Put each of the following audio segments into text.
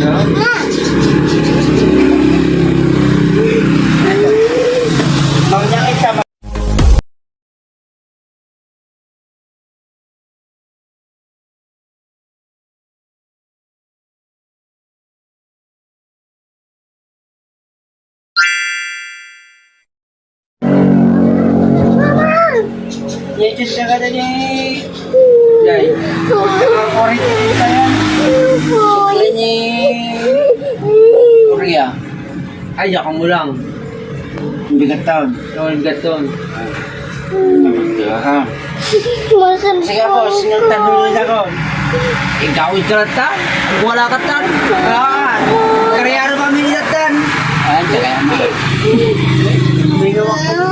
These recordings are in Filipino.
Maunya kita. Ye cinta kata ni. Jai. Korek kita ya. Ini Korea. Ayak kamu lang. Bigat tahun. Bigat tahun. Ha. Sige po, sinuntan dulu ako. Ikaw itrata, wala ka tan. Karyaro kami ni tan. Ay, kaya mo. Bigo ako.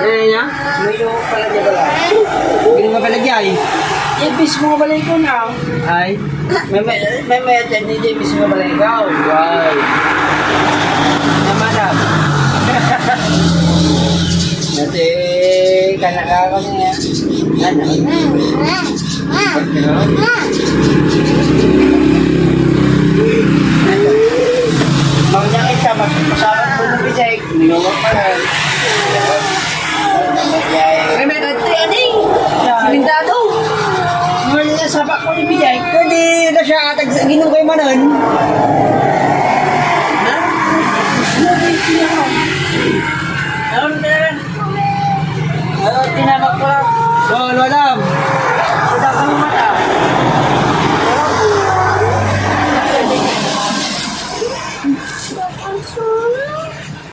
Niya? Bigo pala dia bala. Bigo nga pala dia ay. Ibis mo balay ko na. Ay. May atend ni ibis mo balay ko. Wow. Namanap. Nanti kanak kami ya. Anak. Maunya kita masalah pun bijak. Minum apa? May kati ani. Simintado. Maunya sabak ko ni bijak. Pwede na siya atag ginom kay manon.